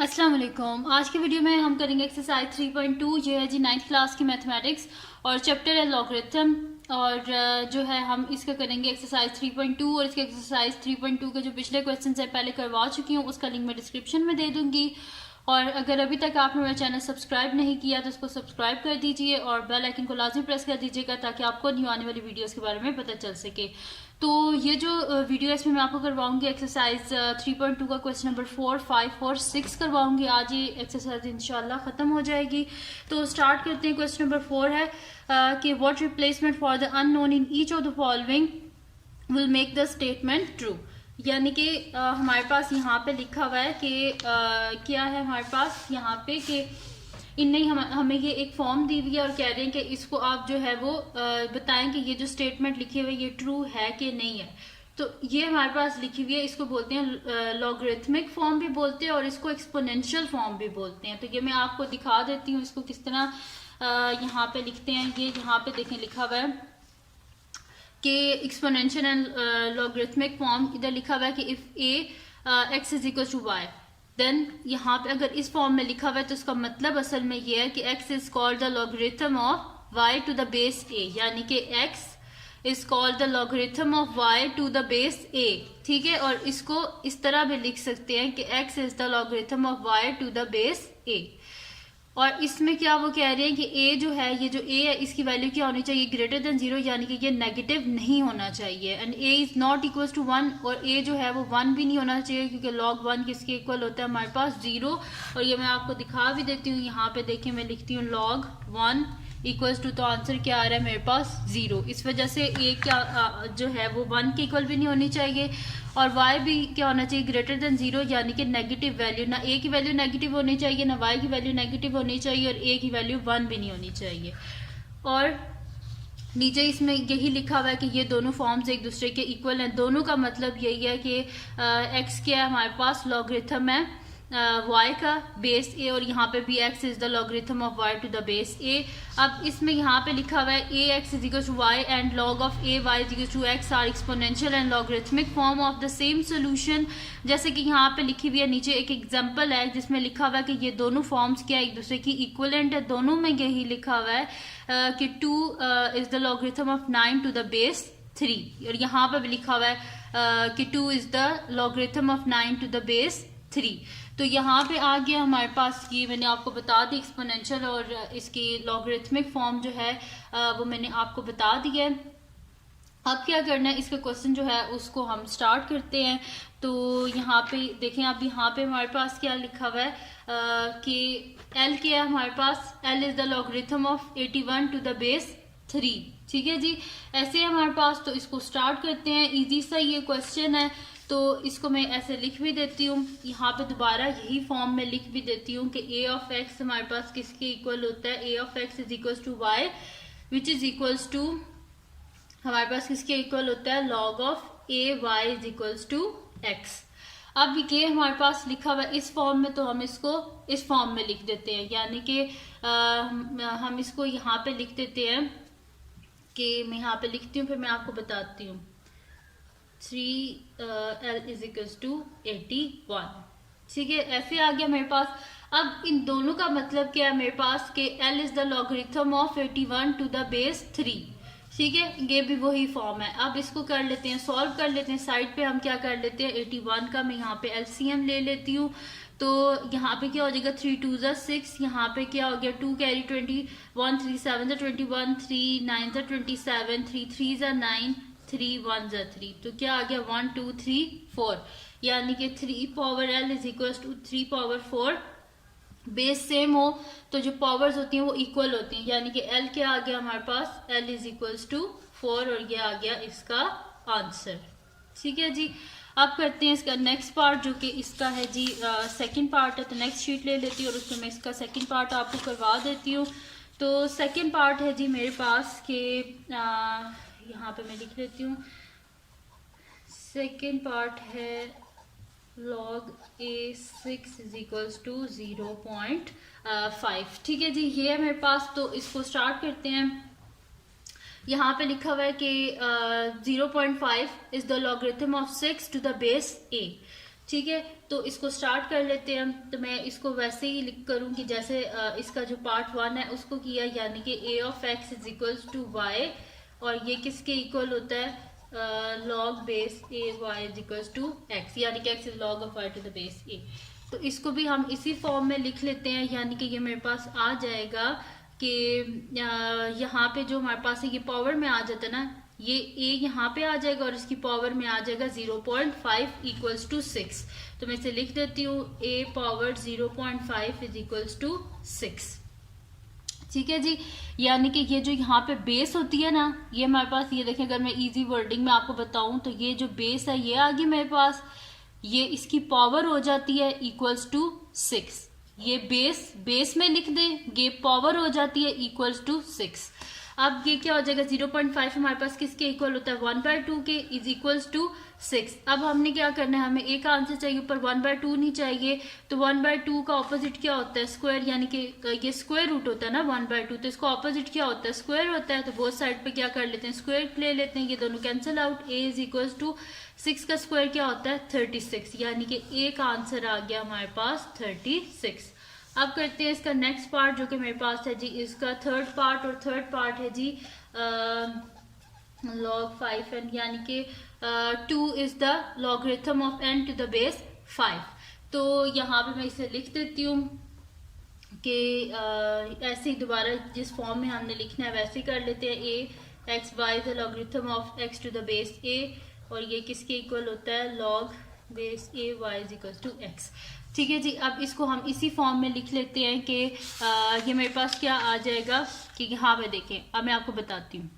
अस्सलाम वालेकुम। आज की वीडियो में हम करेंगे एक्सरसाइज 3.2। ये है जी 9th क्लास की मैथमेटिक्स और चैप्टर है लॉगरिथम। और जो है हम इसका करेंगे एक्सरसाइज 3.2 और इसके एक्सरसाइज 3.2 के जो पिछले क्वेश्चन है पहले करवा चुकी हूँ, उसका लिंक मैं डिस्क्रिप्शन में दे दूंगी। और अगर अभी तक आपने मेरा चैनल सब्सक्राइब नहीं किया तो उसको सब्सक्राइब कर दीजिए और बेल आइकन को लाजमी प्रेस कर दीजिएगा ताकि आपको न्यू आने वाली वीडियोस के बारे में पता चल सके। तो ये जो वीडियो है इसमें मैं आपको करवाऊंगी एक्सरसाइज 3.2 का क्वेश्चन नंबर 4, 5 और 6 करवाऊंगी। आज ये एक्सरसाइज इंशाल्लाह खत्म हो जाएगी। तो स्टार्ट करते हैं। क्वेश्चन नंबर 4 है कि what replacement for the unknown in each of the following will make the statement true. यानी कि हमारे पास यहाँ पे लिखा हुआ है कि क्या है हमारे पास यहाँ पे कि इनने हमें ये एक फॉर्म दी हुई है और कह रहे हैं कि इसको आप जो है वो बताएं कि ये जो स्टेटमेंट लिखी हुई है ये ट्रू है कि नहीं है। तो ये हमारे पास लिखी हुई है, इसको बोलते हैं लॉगरिथमिक फॉर्म भी बोलते हैं और इसको एक्सपोनेंशियल फॉर्म भी बोलते हैं। तो ये मैं आपको दिखा देती हूँ इसको किस तरह यहाँ पे लिखते हैं। ये यहाँ पे देखें लिखा हुआ है कि एक्सपोनेंशियल एंड लॉगरिथमिक फॉर्म। इधर लिखा हुआ है कि if a x is equal to y, then यहाँ पे अगर इस फॉर्म में लिखा हुआ है तो उसका मतलब असल में ये है कि x is called the logarithm of y to the base a, यानी कि x is called the logarithm of y to the base a। ठीक है, और इसको इस तरह भी लिख सकते हैं कि x is the logarithm of y to the base a। और इसमें क्या वो कह रहे हैं कि a जो है, ये जो a है इसकी वैल्यू क्या होनी चाहिए, ग्रेटर देन 0, यानी कि ये नेगेटिव नहीं होना चाहिए। And a is not equal to 1, और a जो है वो 1 भी नहीं होना चाहिए क्योंकि log 1 किसके इक्वल होता है हमारे पास 0। और ये मैं आपको दिखा भी देती हूँ। यहाँ पे देखिए मैं लिखती हूँ log 1 इक्वल्स टू, तो आंसर क्या आ रहा है मेरे पास 0। इस वजह से a क्या जो है वो 1 के इक्वल भी नहीं होनी चाहिए और y भी क्या होना चाहिए, ग्रेटर देन 0, यानी कि नेगेटिव वैल्यू। ना a की वैल्यू नेगेटिव होनी चाहिए, ना y की वैल्यू नेगेटिव होनी चाहिए और a की वैल्यू 1 भी नहीं होनी चाहिए। और नीचे इसमें यही लिखा हुआ है कि ये दोनों फॉर्म्स एक दूसरे के इक्वल हैं। दोनों का मतलब यही है कि x क्या है हमारे पास लॉगरिथम है y का बेस a, और यहाँ पे भी x is the logarithm of y to the base a। अब इसमें यहाँ पे लिखा हुआ है ax is equal to y and log of a y is equal to x are exponential and logarithmic form of the same solution. जैसे कि यहाँ पे लिखी हुई है नीचे एक एग्जांपल है जिसमें लिखा हुआ है कि ये दोनों फॉर्म्स क्या एक दूसरे की इक्वलेंट है। दोनों में यही लिखा हुआ है कि 2 is the logarithm of 9 to the base 3, और यहाँ पे भी लिखा हुआ है कि 2 is the logarithm of 9 to the base 3। तो यहाँ पे आ गया हमारे पास, ये मैंने आपको बता दी एक्सपोनेंशियल और इसकी लॉगरिथमिक फॉर्म जो है वो मैंने आपको बता दिया है। अब क्या करना है, इसका क्वेश्चन जो है उसको हम स्टार्ट करते हैं। तो यहाँ पे देखें, अब यहाँ पे हमारे पास क्या लिखा हुआ है कि L क्या है हमारे पास, L is the logarithm of 81 to the base 3। ठीक है जी, ऐसे है हमारे पास। तो इसको स्टार्ट करते हैं। इजी सा ये क्वेश्चन है तो इसको मैं ऐसे लिख भी देती हूँ। यहाँ पे दोबारा यही फॉर्म में लिख भी देती हूँ कि a ऑफ x हमारे पास किसके इक्वल होता है, a of x is equal to y which is equals to हमारे पास किसके इक्वल होता है, log of a y is equals to x। अब ये हमारे पास लिखा हुआ है इस फॉर्म में, तो हम इसको इस फॉर्म में लिख देते हैं। यानी कि हम इसको यहाँ पे लिख देते हैं कि मैं यहाँ पे लिखती हूँ फिर मैं आपको बताती हूँ। 3L is equals to 81। ठीक है, ऐसे आ गया मेरे पास। अब इन दोनों का मतलब क्या है मेरे पास कि L is the logarithm of 81 to the base 3। ठीक है, ये भी वही फॉर्म है। अब इसको कर लेते हैं, सॉल्व कर लेते हैं। साइड पे हम क्या कर लेते हैं, 81 का मैं यहाँ पे LCM ले लेती हूँ। तो यहाँ पे क्या हो जाएगा, 3 2 6, यहाँ पे क्या हो गया 2 कैरी 21, 3 7 21, 3 9 27, 3 3 9, 3 1 3। तो क्या आ गया 1 2 3 4, यानी कि 3 power L is equal to 3 power 4। Base same हो तो जो पावर्स होती हैं वो इक्वल होती हैं, यानी कि L क्या आ गया हमारे पास, L इज इक्वल्स टू 4, और ये आ गया इसका आंसर। ठीक है जी, अब करते हैं इसका नेक्स्ट पार्ट जो कि इसका है जी सेकंड पार्ट है। तो नेक्स्ट शीट ले लेती हूँ और उसमें मैं इसका सेकंड पार्ट आपको करवा देती हूँ। तो सेकंड पार्ट है जी मेरे पास के यहाँ पे मैं लिख लेती हूँ। सेकंड पार्ट है log a6 is equals to 0.5। ठीक है जी, ये है मेरे पास। तो इसको स्टार्ट करते हैं। यहाँ पे लिखा हुआ है कि 0.5 is the logarithm of 6 to the base a। ठीक है, तो इसको स्टार्ट कर लेते हैं हम। तो मैं इसको वैसे ही लिख करूँ कि जैसे इसका जो पार्ट 1 है उसको किया, यानी कि a of x is equals to y, और ये किसके इक्वल होता है, log base a y is equals to x, यानी कि x is log of y to the base a। तो इसको भी हम इसी फॉर्म में लिख लेते हैं, यानी कि ये मेरे पास आ जाएगा कि यहाँ पे जो हमारे पास है ये पावर में आ जाता है ना, ये a यहाँ पे आ जाएगा और इसकी पावर में आ जाएगा 0.5 इक्वल्स टू 6। तो मैं इसे लिख देती हूँ a power 0.5 is equals to 6। ठीक है जी, यानी कि ये जो यहाँ पे बेस होती है ना, ये हमारे पास, ये देखें, अगर मैं इजी वर्डिंग में आपको बताऊं तो ये जो बेस है ये आ गई मेरे पास, ये इसकी पावर हो जाती है इक्वल्स टू 6। ये बेस में लिख दें, ये पावर हो जाती है इक्वल्स टू 6। अब ये क्या हो जाएगा, 0.5 हमारे पास किसके इक्वल होता है, 1/2 के, इज इक्वल्स टू 6। अब हमने क्या करना है, हमें एक आंसर चाहिए, ऊपर 1/2 नहीं चाहिए। तो 1/2 का ऑपोजिट क्या होता है, स्क्वायर, यानी कि ये स्क्वायर रूट होता है ना 1/2, तो इसका ऑपोजिट क्या होता है, स्क्वायर होता है। तो बोथ साइड पे क्या कर लेते हैं, स्क्वायर ले लेते हैं, ये दोनों cancel out. a is equals to 6 का स्क्वायर क्या होता है, 36, यानी कि एक आंसर आ गया हमारे पास 36। अब करते हैं इसका नेक्स्ट पार्ट, जो कि मेरे पास है जी इसका थर्ड पार्ट, और थर्ड पार्ट है जी log 5n, यानी कि 2 is the logarithm of n to the base 5। तो यहाँ पे मैं इसे लिख देती हूँ कि ऐसे ही दोबारा जिस फॉर्म में हमने लिखना है वैसे ही कर लेते हैं। a x y is the logarithm of x to the base a, और ये किसके इक्वल होता है, log base a y is equal to x। ठीक है जी, अब इसको हम इसी फॉर्म में लिख लेते हैं कि ये मेरे पास क्या आ जाएगा कि यहाँ पे देखें, अब मैं आपको बताती हूँ,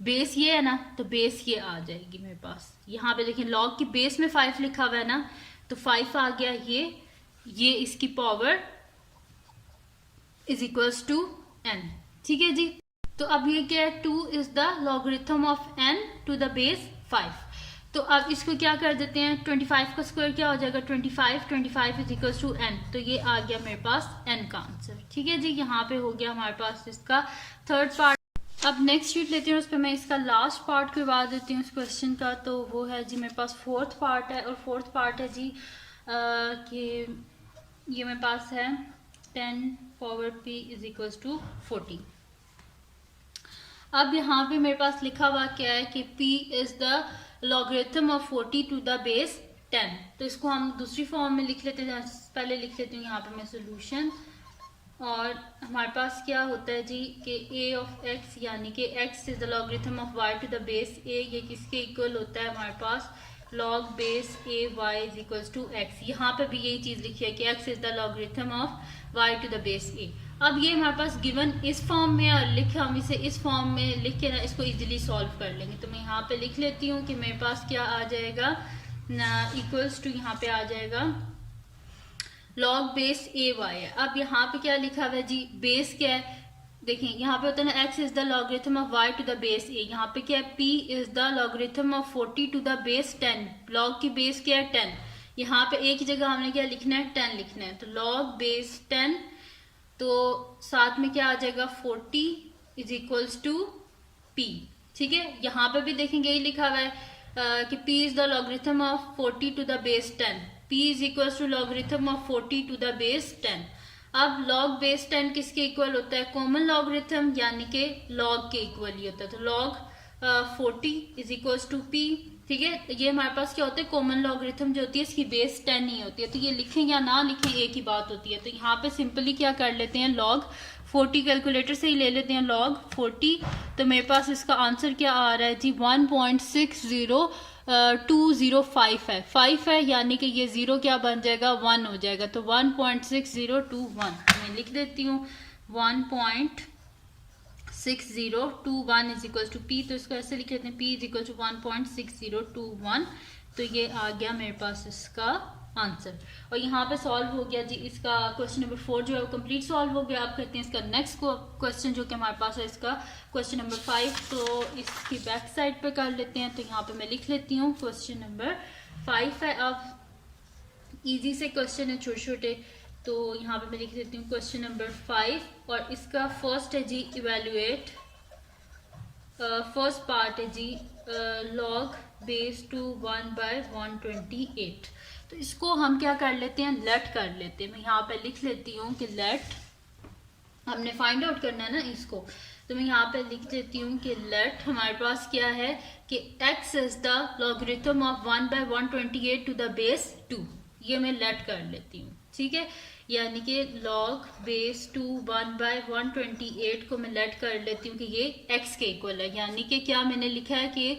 बेस ये है ना, तो बेस ये आ जाएगी मेरे पास। यहाँ पे देखें लॉग की बेस में 5 लिखा हुआ है ना, तो 5 आ गया, ये इसकी power is equals to n। ठीक है जी, तो अब ये क्या है, 2 is the logarithm of n to the base 5। तो अब इसको क्या कर देते हैं, 25 का स्क्वायर क्या हो जाएगा, 25 इज इक्वल्स टू n। तो ये आ गया मेरे पास n का आंसर। ठीक है जी, यहाँ पे हो गया हमारे पास इसका थर्ड पार्ट। अब नेक्स्ट शीट लेती हूँ, उस पर मैं इसका लास्ट पार्ट करवा देती हूँ इस क्वेश्चन का। तो वो है जी मेरे पास फोर्थ पार्ट है, और फोर्थ पार्ट है जी कि ये मेरे पास है 10 power p is equals to 40। अब यहाँ पे मेरे पास लिखा हुआ क्या है कि p is the logarithm of 40 to the base 10। तो इसको हम दूसरी फॉर्म में लिख लेते हैं, पहले लिख लेती हूँ यहाँ पे मैं सोल्यूशन। और हमारे पास क्या होता है जी कि a ऑफ x, यानी कि x is the logarithm of y to the base a, ये किसके इक्वल होता है हमारे पास, log base a y is equals to x। यहाँ पे भी यही चीज लिखी है कि x is the logarithm of y to the base a। अब ये हमारे पास गिवन इस फॉर्म में, और हम इसे इस फॉर्म में लिख के ना इसको इजीली सॉल्व कर लेंगे। तो मैं यहाँ पे लिख लेती हूँ कि मेरे पास क्या आ जाएगा, इक्वल्स टू, यहाँ पे आ जाएगा log बेस a y है। अब यहाँ पे क्या लिखा हुआ है जी, बेस क्या है, देखिए यहाँ पे होता है ना x is the logarithm of y to the base a, यहाँ पे क्या है, p is the logarithm of 40 to the base 10। log की बेस क्या है 10, यहाँ पे एक जगह हमने क्या लिखना है, 10 लिखना है। तो log बेस 10, तो साथ में क्या आ जाएगा 40 इज इक्वल्स टू p। ठीक है, यहाँ पे भी देखेंगे यही लिखा हुआ है कि p is the logarithm of 40 to the base 10, p is equals to logarithm of 40 to the base 10। अब log बेस 10 किसके इक्वल होता है, कॉमन लॉगरिथम, यानी कि log के इक्वल ही होता है। तो log 40 is equals to p। ठीक है, ये हमारे पास क्या होता है, कॉमन लॉगरिथम जो होती है इसकी बेस 10 ही होती है। तो ये लिखें या ना लिखें एक ही बात होती है। तो यहाँ पे सिंपली क्या कर लेते हैं, log 40 कैलकुलेटर से ही ले लेते हैं, log 40। तो मेरे पास इसका आंसर क्या आ रहा है जी, 1.60205 है, 5 है, यानी कि ये 0 क्या बन जाएगा, 1 हो जाएगा। तो 1.6021 मैं लिख देती हूँ, 1.6021 इज इक्वल टू p। तो इसको ऐसे लिख लेते हैं, p इज इक्वल टू 1.6021। तो ये आ गया मेरे पास इसका आंसर। और यहाँ पे सॉल्व हो गया जी इसका क्वेश्चन नंबर 4 जो है वो कंप्लीट सॉल्व हो गया। अब करते हैं इसका नेक्स्ट क्वेश्चन जो कि हमारे पास है, इसका क्वेश्चन नंबर 5। तो इसकी बैक साइड पे कर लेते हैं। तो यहाँ पे मैं लिख लेती हूँ क्वेश्चन नंबर 5 है। अब इजी से क्वेश्चन है, छोटे छोटे। तो यहाँ पे मैं लिख देती हूँ क्वेश्चन नंबर 5, और इसका फर्स्ट है जी इवेल्युएट, फर्स्ट पार्ट है जी log बेस टू 1/128। तो इसको हम क्या कर लेते हैं, लेट कर लेते हैं। मैं यहाँ पे लिख लेती हूँ कि लेट, हमने फाइंड आउट करना है ना इसको, तो मैं यहाँ पे लिख देती हूँ कि लेट हमारे पास क्या है कि x is the logarithm of 1/128 to the base 2। ये मैं लेट कर लेती हूँ, ठीक है। यानी कि log बेस टू 1/128 को मैं लेट कर लेती हूँ कि ये x के इक्वल है। यानी कि क्या मैंने लिखा है कि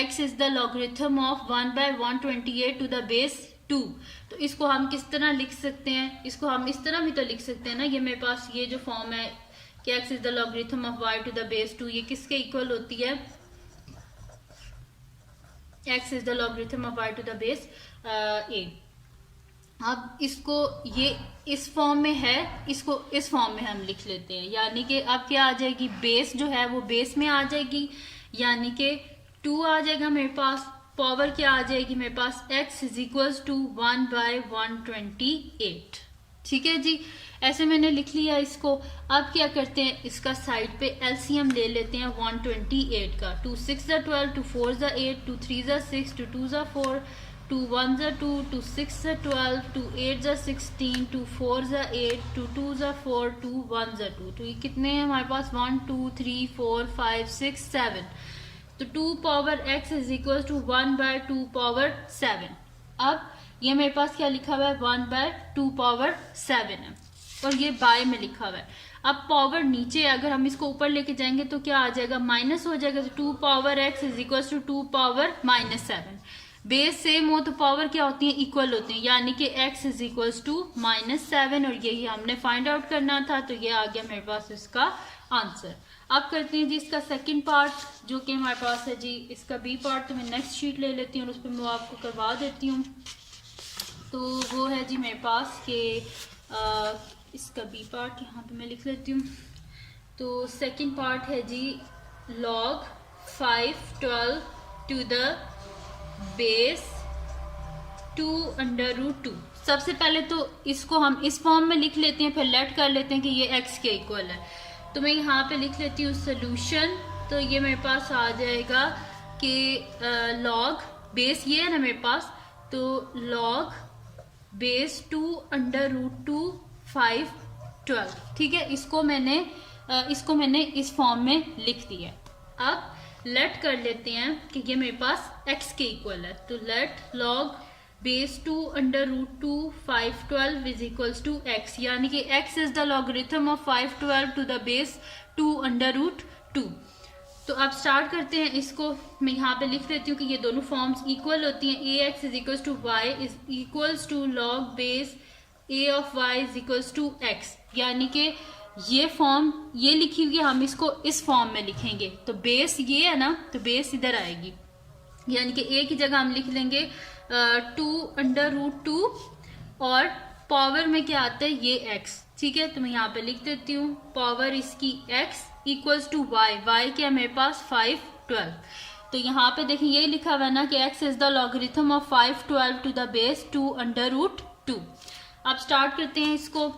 x is the logarithm of 1/128 to the base 2। तो इसको हम किस तरह लिख सकते हैं, इसको हम इस तरह भी तो लिख सकते हैं ना। ये मेरे पास ये जो फॉर्म है कि x is the logarithm of y to the base 2, ये किसके इक्वल होती है, x is the logarithm of y to the base a। अब इसको ये इस फॉर्म में है, इसको इस फॉर्म में हम लिख लेते हैं। यानी कि अब क्या आ जाएगी, बेस जो है वो बेस में आ जाएगी, यानी कि 2 आ जाएगा मेरे पास। पावर क्या आ जाएगी मेरे पास, x इज इक्वल्स टू 1/128। ठीक है जी, ऐसे मैंने लिख लिया इसको। अब क्या करते हैं, इसका साइड पे एलसीएम ले लेते हैं 128 का। 2 6 12, 2 4 8, 2 3 6, 2 2 4, 2 1 2, 2 6 12, 2 8 16, 2 4 8, 2 2 4, 2 1 2। तो ये कितने हैं हमारे पास, 1 2 3 4 5 6 7। तो 2 power x is equal to 1/2 power 7। अब ये मेरे पास क्या लिखा हुआ है, 1/2 पावर 7 है, और ये बाय में लिखा हुआ है। अब पावर नीचे अगर हम इसको ऊपर लेके जाएंगे तो क्या आ जाएगा, माइनस हो जाएगा। तो 2 power x is equal to 2 power -7। Base same हो तो पावर क्या होती है, इक्वल होती है। यानी कि x इज इक्वल टू -7, और यही हमने फाइंड आउट करना था। तो ये आ गया मेरे पास इसका आंसर। अब करते हैं जी इसका सेकंड पार्ट, जो कि हमारे पास है जी इसका बी पार्ट। तो मैं नेक्स्ट शीट ले लेती हूँ और उस पर मैं आपको करवा देती हूँ। तो वो है जी मेरे पास कि इसका बी पार्ट यहाँ पे मैं लिख लेती हूँ। तो सेकंड पार्ट है जी log 512 टू द बेस 2/√2। सबसे पहले तो इसको हम इस फॉर्म में लिख लेते हैं, फिर लेट कर लेते हैं कि ये x के इक्वल है। तो मैं यहाँ पे लिख लेती हूँ सोल्यूशन। तो ये मेरे पास आ जाएगा कि log बेस ये है ना मेरे पास, तो log बेस 2/√2 512। ठीक है, इसको मैंने इस फॉर्म में लिख दिया। अब लेट कर लेते हैं कि ये मेरे पास x के इक्वल है। तो let log base 2/√2 512 is equals to x, यानी कि x is the logarithm of 512 to the base 2/√2। तो अब स्टार्ट करते हैं इसको। मैं यहाँ पे लिख लेती हूँ कि ये दोनों फॉर्म्स इक्वल होती हैं। ax is equals to y is equals to log base a of y is equals to x। यानी कि ये फॉर्म ये लिखी हुई है, हम इसको इस फॉर्म में लिखेंगे। तो बेस ये है ना, तो बेस इधर आएगी, यानी कि a की जगह हम लिख लेंगे 2/√2, और पावर में क्या आता है, ये x। ठीक है, तो मैं यहाँ पे लिख देती हूँ पावर इसकी x इक्वल्स टू y क्या है मेरे पास 512। तो यहाँ पे देखिए ये लिखा हुआ है ना कि x is the logarithm of 512 to the base 2/√2। अब स्टार्ट करते हैं इसको।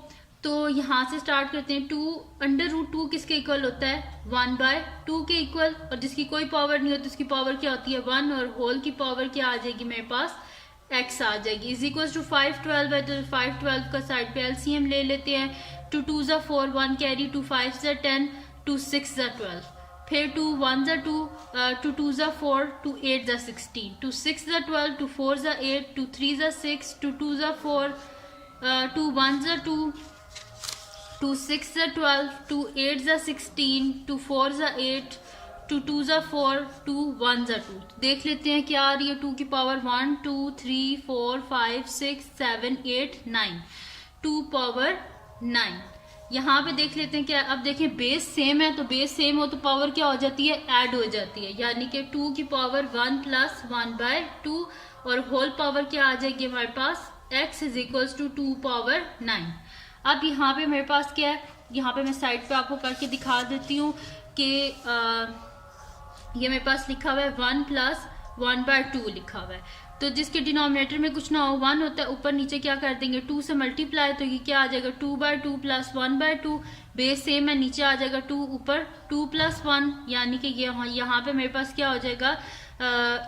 तो यहाँ से स्टार्ट करते हैं। 2/√2 किसके इक्वल होता है, 1/2 के इक्वल, और जिसकी कोई पावर नहीं होती उसकी पावर क्या होती है 1, और होल की पावर क्या आ जाएगी मेरे पास x आ जाएगी। इज इक्वल टू 512 है, तो 512 का साइड पे एलसीएम ले लेते हैं। 2 2 4, 1 कैरी, 2 5 10, 2 6 12, फिर 2 1 2, 2 2 4, 2 8 16, 2 6 12, 2 4 8, 2 3 6, 2 2 4, 2 1 2, 2 6 12, 2 8 16, 2 4 8, 2 2 4, 2 1 2। देख लेते हैं क्या आ रही है। 2 की पावर 1 2 3 4 5 6 7 8 9, 2 पावर 9। यहाँ पे देख लेते हैं क्या। अब देखें बेस सेम है, तो बेस सेम हो तो पावर क्या हो जाती है, ऐड हो जाती है। यानी कि 2 की पावर 1 प्लस 1/2, और होल पावर क्या आ जाएगी हमारे पास, x is equals to 2 power 9। अब यहाँ पे मेरे पास क्या है, यहाँ पे मैं साइड पे आपको करके दिखा देती हूँ कि ये मेरे पास लिखा हुआ है 1 प्लस 1/2 लिखा हुआ है। तो जिसके डिनोमिनेटर में कुछ ना हो 1 होता है, ऊपर नीचे क्या कर देंगे 2 से मल्टीप्लाई, तो ये क्या आ जाएगा 2/2 प्लस 1/2। बेस सेम है, नीचे आ जाएगा 2, ऊपर 2 प्लस 1, यानी कि ये यहाँ पे मेरे पास क्या हो जाएगा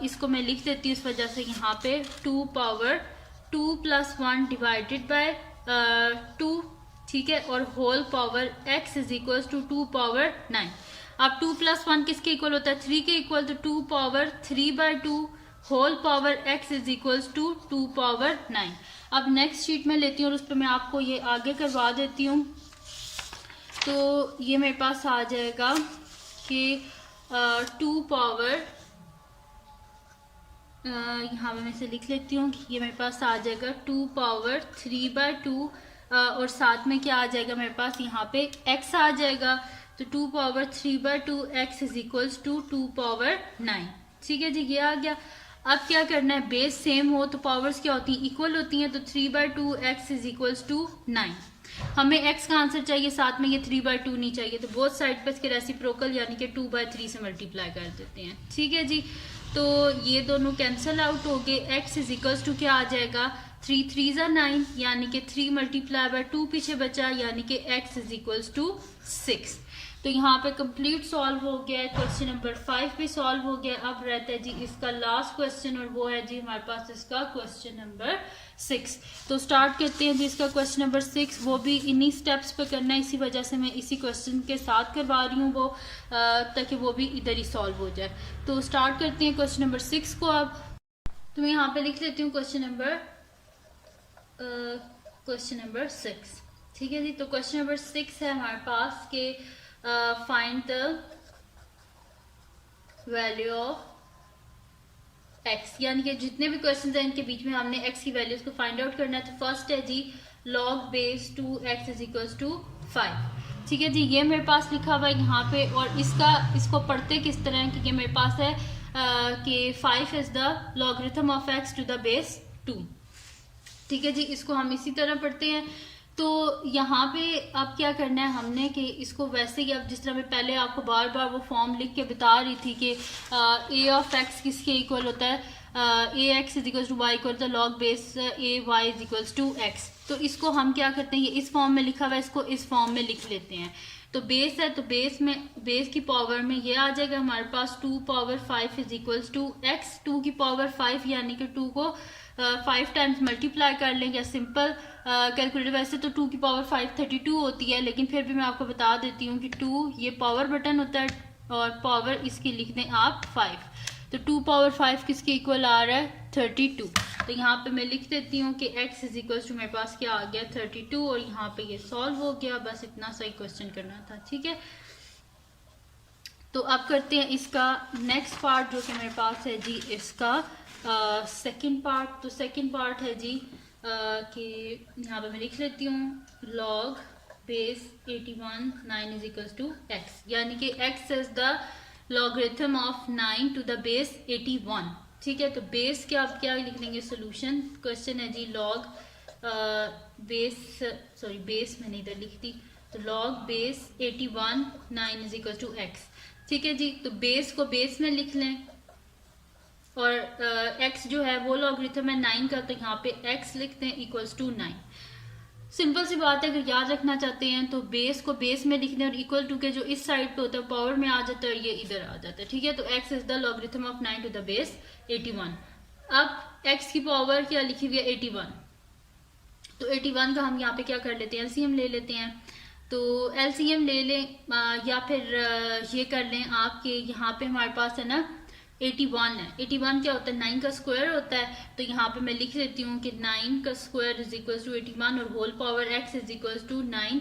इसको मैं लिख देती हूँ इस वजह से यहाँ पे 2 पावर 2 + 1 डिवाइडेड बाय 2, ठीक है, और whole power x is equal to 2 power 9। अब 2 + 1 किसके इक्वल होता है? 3 के इक्वल, तो 2 power 3/2 whole power x is equal to 2 power 9। अब नेक्स्ट शीट में लेती हूँ और उस पर मैं आपको ये आगे करवा देती हूँ। तो ये मेरे पास आ जाएगा कि 2 पावर, यहाँ पे मैं इसे लिख लेती हूँ कि ये मेरे पास आ जाएगा 2 पावर 3/2 और साथ में क्या आ जाएगा मेरे पास यहाँ पे x आ जाएगा, तो 2 power 3/2 x is equals to 2 power 9। ठीक है जी, ये आ गया। अब क्या करना है, बेस सेम हो तो पावर्स क्या होती हैं? इक्वल होती हैं। तो 3/2 x इज इक्वल्स टू 9। हमें x का आंसर चाहिए, साथ में ये 3/2 नहीं चाहिए, तो बोथ साइड पर इसके रेसिप्रोकल यानी कि 2/3 से मल्टीप्लाई कर देते हैं। ठीक है जी, तो ये दोनों कैंसिल आउट हो गए। x इज इक्वल्स टू क्या आ जाएगा? 3 3 9 यानी कि 3 × 2 पीछे बचा, यानी कि x इज इक्वल्स टू 6। तो यहाँ पे कंप्लीट सॉल्व हो गया है। क्वेश्चन नंबर 5 भी सॉल्व हो गया। अब रहता है जी इसका लास्ट क्वेश्चन, और वो है जी हमारे पास इसका क्वेश्चन नंबर 6। तो स्टार्ट करते हैं जी इसका क्वेश्चन नंबर 6। वो भी इन्हीं स्टेप्स पे करना है, इसी वजह से मैं इसी क्वेश्चन के साथ करवा रही हूँ वो, ताकि वो भी इधर ही सॉल्व हो जाए। तो स्टार्ट करते हैं क्वेश्चन नंबर 6 को। अब तो मैं यहाँ पे लिख लेती हूँ क्वेश्चन नंबर 6। ठीक है जी, तो क्वेश्चन नंबर 6 है हमारे पास के find the value of x, यानी कि जितने भी क्वेश्चन हैं इनके बीच में हमने x की वैल्यूज को फाइंड आउट करना है। तो फर्स्ट है जी log base 2x is equals to 5। ठीक है जी, ये मेरे पास लिखा हुआ है यहाँ पे, और इसको पढ़ते किस तरह है कि ये मेरे पास है कि 5 is the logarithm of x to the base 2। ठीक है जी, इसको हम इसी तरह पढ़ते हैं। तो यहाँ पे अब क्या करना है हमने कि इसको वैसे ही, अब जिस तरह मैं पहले आपको बार बार वो फॉर्म लिख के बता रही थी कि a ऑफ x किसके इक्वल होता है? ax is equal to y equal to log base a y is equal to x। तो इसको हम क्या करते हैं, ये इस फॉर्म में लिखा हुआ है, इसको इस फॉर्म में लिख लेते हैं। तो बेस है, तो बेस की पावर में ये आ जाएगा हमारे पास 2 power 5 is equals to x। 2 की पावर 5 यानी कि 2 को 5 टाइम्स मल्टीप्लाई कर लें, या सिंपल कैलकुलेटर, वैसे तो 2 की पावर 5 32 होती है, लेकिन फिर भी मैं आपको बता देती हूँ कि 2 ये पावर बटन होता है और पावर इसकी लिख दें आप 5। तो 2 पावर 5 किसके इक्वल आ रहा है? 32। तो यहाँ पे मैं लिख देती हूँ कि x इज इक्वल टू मेरे पास क्या आ गया? 32, और यहाँ पे ये सॉल्व हो गया। बस इतना सही क्वेश्चन करना था। ठीक है, तो अब करते हैं इसका नेक्स्ट पार्ट, जो कि मेरे पास है जी इसका सेकंड पार्ट। तो सेकंड पार्ट है जी कि यहाँ पे मैं लिख लेती हूँ log base 81 9 is equal to x, यानी कि x is the logarithm of 9 to the base 81। ठीक है, तो बेस के आप क्या लिख देंगे? सोल्यूशन। क्वेश्चन है जी log बेस मैंने इधर लिख दी, तो log base 81 9 is equal to x। ठीक है जी, तो बेस को बेस में लिख लें, और x जो है वो लॉगरिथम है 9 का, तो यहाँ पे x लिखते हैं इक्वल्स टू 9। सिंपल सी बात है, अगर याद रखना चाहते हैं तो बेस को बेस में लिख दें, और इक्वल टू के जो इस साइड पे होता है पावर में आ जाता है, और ये इधर आ जाता है। ठीक है, तो x is the logarithm of 9 to the base 81। अब x की पावर क्या लिखी हुई है? 81। तो 81 का हम यहाँ पे क्या कर लेते हैं? एलसीएम ले लेते हैं। तो एलसीएम ले लें, या फिर ये कर लें आपके यहाँ पे हमारे पास है ना 81 है। 81 क्या होता है? 9 का स्क्वायर होता है। तो यहाँ पे मैं लिख देती हूँ कि 9 का स्क्वायर इज इक्वल टू 81, और whole power x is equal to 9,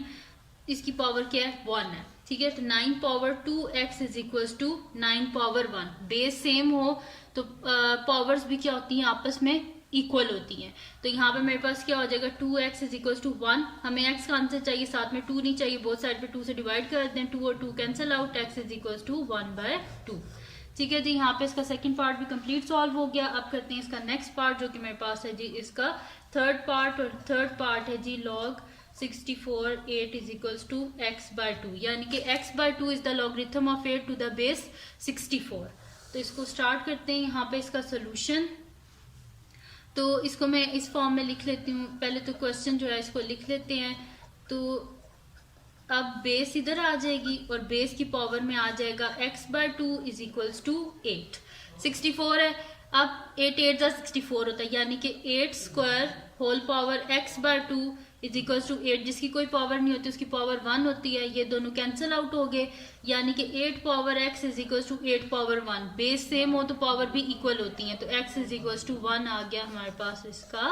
इसकी पावर क्या है? 1 है। ठीक है, तो 9 power 2x is equal to 9 power 1। Base same हो तो पावर्स भी क्या होती हैं? आपस में इक्वल होती हैं। तो यहाँ पे मेरे पास क्या हो जाएगा? 2x is equal to 1। हमें x का आंसर चाहिए, साथ में 2 नहीं चाहिए, बोथ साइड पे 2 से डिवाइड कर देते हैं, 2 और 2 cancel out, x is equal to 1/2। ठीक है जी, यहाँ पे इसका सेकंड पार्ट भी कंप्लीट सॉल्व हो गया। अब करते हैं इसका नेक्स्ट पार्ट, जो कि मेरे पास है जी इसका थर्ड पार्ट, और थर्ड पार्ट है जी log 64 8 is equals to x/2, यानी कि x/2 is the logarithm of 8 to the base 64। तो इसको स्टार्ट करते हैं। यहाँ पे इसका सोल्यूशन, तो इसको मैं इस फॉर्म में लिख लेती हूँ। पहले तो क्वेश्चन जो है इसको लिख लेते हैं। तो अब बेस इधर आ जाएगी, और बेस की पावर में आ जाएगा x/2 इज इक्वल्स टू 8। 64 है। अब 8 8 जा 64 होता है, यानी कि 8 स्क्वायर होल पावर x बार 2 इज इक्वल टू 8, जिसकी कोई पावर नहीं होती उसकी पावर 1 होती है। ये दोनों कैंसिल आउट हो गए, यानी कि 8 power x is equal to 8 power 1। Base same हो तो पावर भी इक्वल होती है, तो x इज इक्वल टू 1 आ गया हमारे पास इसका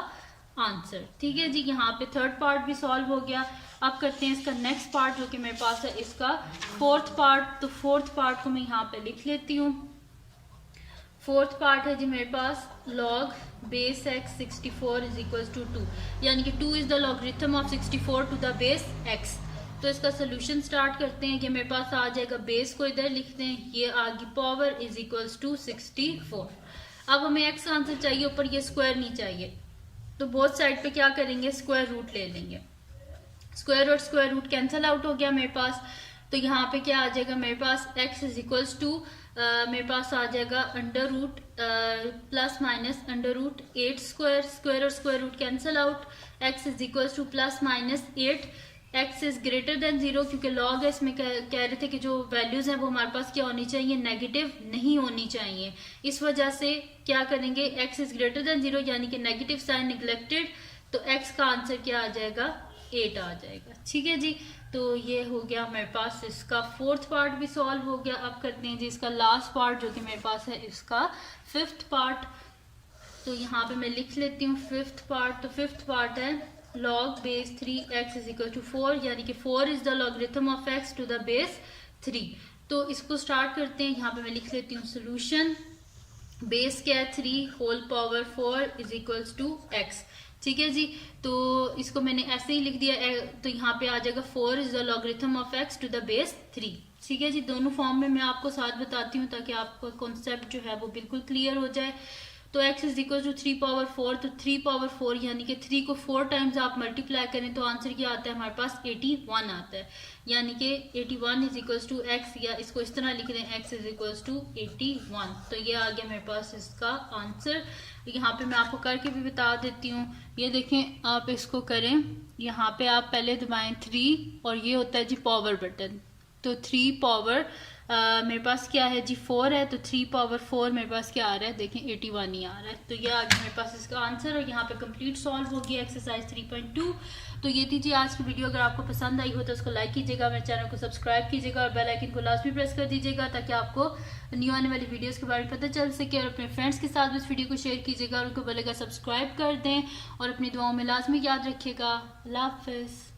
आंसर। ठीक है जी, यहाँ पे थर्ड पार्ट भी सॉल्व हो गया। अब करते हैं इसका नेक्स्ट पार्ट जो कि मेरे पास है इसका फोर्थ पार्ट। तो फोर्थ पार्ट को मैं यहाँ पे लिख लेती हूँ। फोर्थ पार्ट है जी मेरे पास log base x 64 is equal to 2, यानी कि 2 is the logarithm of 64 to the base x। तो इसका सोल्यूशन स्टार्ट करते हैं कि मेरे पास आ जाएगा, बेस को इधर लिखते हैं, ये आ गई पावर इज इक्वल टू 64। अब हमें x का आंसर चाहिए, ऊपर ये स्क्वायर नहीं चाहिए, तो बोथ साइड पे क्या करेंगे, स्क्वायर रूट ले लेंगे। स्क्वायर और स्क्वायर रूट कैंसिल आउट हो गया मेरे पास, तो यहाँ पे क्या आ जाएगा मेरे पास x इज इक्वल्स टू मेरे पास आ जाएगा under root plus minus under root 8 square, square और square root cancel out, x is equals to plus minus 8, x is greater than 0, क्योंकि लॉग है इसमें कह रहे थे कि जो वैल्यूज हैं वो हमारे पास क्या होनी चाहिए, नेगेटिव नहीं होनी चाहिए। इस वजह से क्या करेंगे, x इज ग्रेटर देन 0 यानी कि नेगेटिव साइन निगलेक्टेड, तो x का आंसर क्या आ जाएगा, 8 आ जाएगा। ठीक है जी, तो ये हो गया मेरे पास इसका फोर्थ पार्ट भी सॉल्व हो गया। अब करते हैं जी इसका लास्ट पार्ट जो कि मेरे पास है इसका फिफ्थ पार्ट। तो यहाँ पे मैं लिख लेती हूँ फिफ्थ पार्ट। तो फिफ्थ पार्ट है log base 3x is equal to 4, यानी कि 4 is the logarithm of x to the base 3। तो इसको स्टार्ट करते हैं। यहाँ पे मैं लिख लेती हूँ सोल्यूशन, बेस क्या है 3 whole power 4 is equal to x। ठीक है जी, तो इसको मैंने ऐसे ही लिख दिया, तो यहाँ पे आ जाएगा 4 is the logarithm of x to the base 3। ठीक है जी, दोनों फॉर्म में मैं आपको साथ बताती हूँ ताकि आपको कॉन्सेप्ट जो है वो बिल्कुल क्लियर हो जाए। तो x is equal to 3 power 4, तो 3 पावर 4 यानी कि 3 को 4 टाइम्स आप मल्टीप्लाई करें तो आंसर क्या आता है हमारे पास, 81 आता है। यानी कि 81 इज इक्वल टू x, या इसको इस तरह लिख दें x इज इक्वल टू 81। तो ये आ गया मेरे पास इसका आंसर। यहाँ पे मैं आपको करके भी बता देती हूँ। ये देखें, आप इसको करें, यहाँ पे आप पहले दबाएं 3 और ये होता है जी पावर बटन। तो 3 पावर मेरे पास क्या है जी 4 है, तो 3 पावर 4 मेरे पास क्या आ रहा है, देखें 81 ही आ रहा है। तो ये आ गया मेरे पास इसका आंसर, और यहाँ पे कंप्लीट सॉल्व हो गया एक्सरसाइज 3.2। तो ये थी जी आज की वीडियो। अगर आपको पसंद आई हो तो उसको लाइक कीजिएगा, मेरे चैनल को सब्सक्राइब कीजिएगा और बेल आइकन को लाजमी प्रेस कर दीजिएगा ताकि आपको न्यू आने वाली वीडियोस के बारे में पता चल सके। और अपने फ्रेंड्स के साथ भी इस वीडियो को शेयर कीजिएगा और उनको बोलेगा सब्सक्राइब कर दें, और अपनी दुआओं में लाजमी याद रखिएगा। अल्लाह हाफिज़।